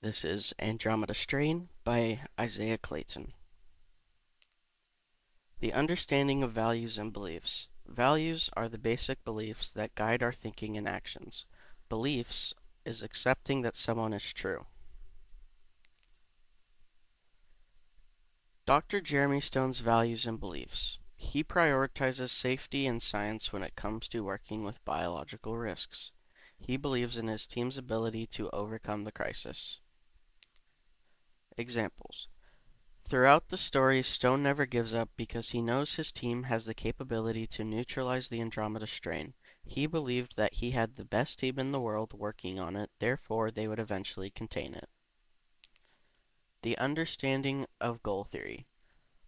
This is Andromeda Strain by Isaiah Clayton. The understanding of values and beliefs. Values are the basic beliefs that guide our thinking and actions. Beliefs is accepting that someone is true. Dr. Jeremy Stone's values and beliefs. He prioritizes safety and science when it comes to working with biological risks. He believes in his team's ability to overcome the crisis. Examples. Throughout the story, Stone never gives up because he knows his team has the capability to neutralize the Andromeda strain. He believed that he had the best team in the world working on it, therefore they would eventually contain it. The understanding of goal theory.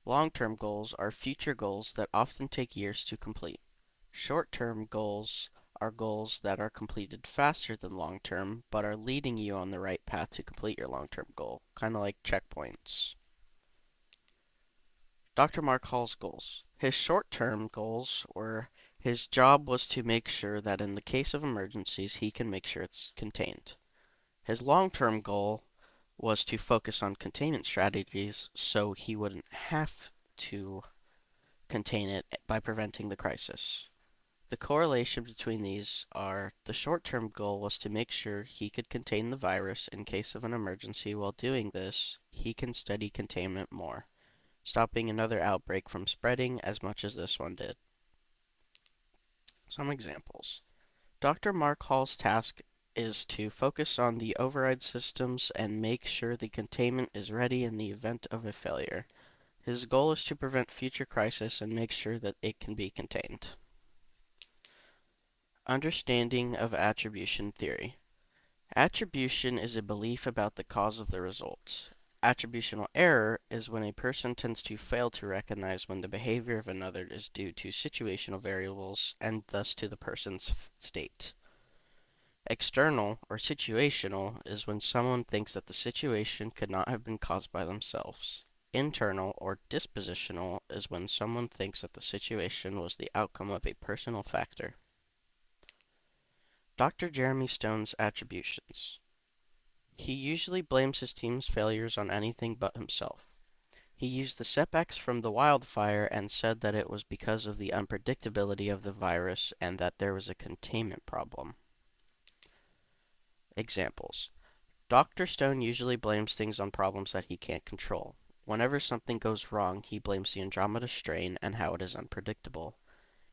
Long-term goals are future goals that often take years to complete. Short-term goals are goals that are completed faster than long-term, but are leading you on the right path to complete your long-term goal, kind of like checkpoints. Dr. Mark Hall's goals. His short-term goals were his job was to make sure that in the case of emergencies, he can make sure it's contained. His long-term goal was to focus on containment strategies so he wouldn't have to contain it by preventing the crisis. The correlation between these are the short-term goal was to make sure he could contain the virus in case of an emergency. While doing this, he can study containment more, stopping another outbreak from spreading as much as this one did. Some examples. Dr. Mark Hall's task is to focus on the override systems and make sure the containment is ready in the event of a failure. His goal is to prevent future crisis and make sure that it can be contained. Understanding of attribution theory. Attribution is a belief about the cause of the result. Attributional error is when a person tends to fail to recognize when the behavior of another is due to situational variables and thus to the person's state. External or situational is when someone thinks that the situation could not have been caused by themselves. Internal or dispositional is when someone thinks that the situation was the outcome of a personal factor. Dr. Jeremy Stone's attributions. He usually blames his team's failures on anything but himself. He used the setbacks from the wildfire and said that it was because of the unpredictability of the virus and that there was a containment problem. Examples. Dr. Stone usually blames things on problems that he can't control. Whenever something goes wrong, he blames the Andromeda strain and how it is unpredictable.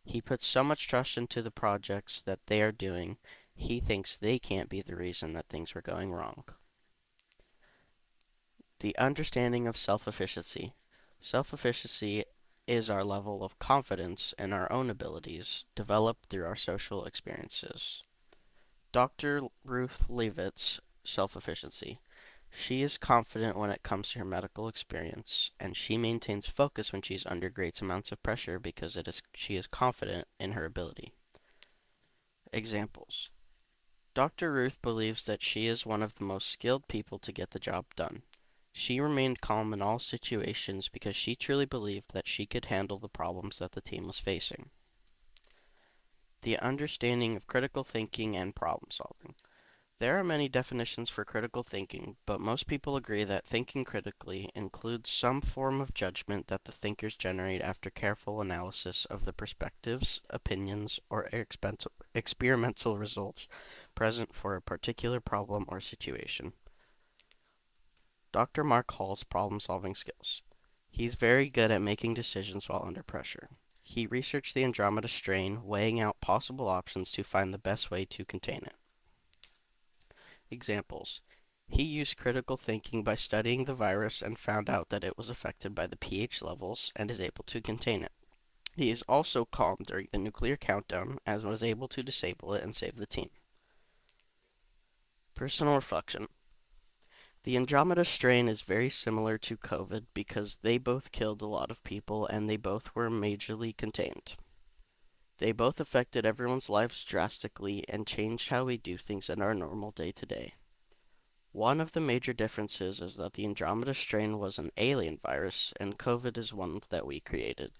He puts so much trust into the projects that they are doing, he thinks they can't be the reason that things were going wrong. The understanding of self-efficacy. Self-efficacy is our level of confidence in our own abilities developed through our social experiences. Dr. Ruth Leavitt's self-efficacy. She is confident when it comes to her medical experience, and she maintains focus when she's under great amounts of pressure because she is confident in her ability. Examples. Dr. Ruth believes that she is one of the most skilled people to get the job done. She remained calm in all situations because she truly believed that she could handle the problems that the team was facing. The understanding of critical thinking and problem solving. There are many definitions for critical thinking, but most people agree that thinking critically includes some form of judgment that the thinkers generate after careful analysis of the perspectives, opinions, or experimental results present for a particular problem or situation. Dr. Mark Hall's problem-solving skills. He's very good at making decisions while under pressure. He researched the Andromeda strain, weighing out possible options to find the best way to contain it. Examples. He used critical thinking by studying the virus and found out that it was affected by the pH levels and is able to contain it. He is also calm during the nuclear countdown as was able to disable it and save the team. Personal reflection. The Andromeda strain is very similar to COVID because they both killed a lot of people and they both were majorly contained. They both affected everyone's lives drastically and changed how we do things in our normal day-to-day. One of the major differences is that the Andromeda strain was an alien virus and COVID is one that we created.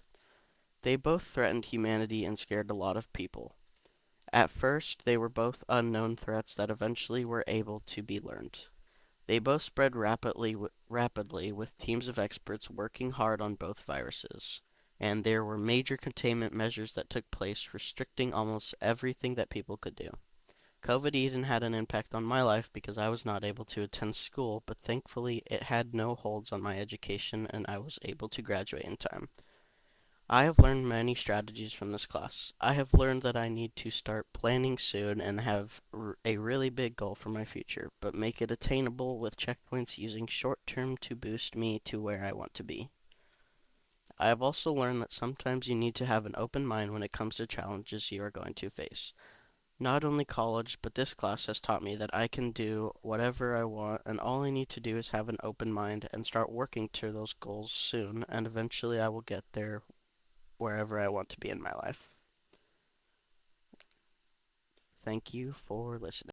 They both threatened humanity and scared a lot of people. At first, they were both unknown threats that eventually were able to be learned. They both spread rapidly with teams of experts working hard on both viruses. And there were major containment measures that took place, restricting almost everything that people could do. COVID even had an impact on my life because I was not able to attend school, but thankfully it had no holds on my education and I was able to graduate in time. I have learned many strategies from this class. I have learned that I need to start planning soon and have a really big goal for my future, but make it attainable with checkpoints using short term to boost me to where I want to be. I have also learned that sometimes you need to have an open mind when it comes to challenges you are going to face. Not only college, but this class has taught me that I can do whatever I want, and all I need to do is have an open mind and start working to those goals soon, and eventually I will get there wherever I want to be in my life. Thank you for listening.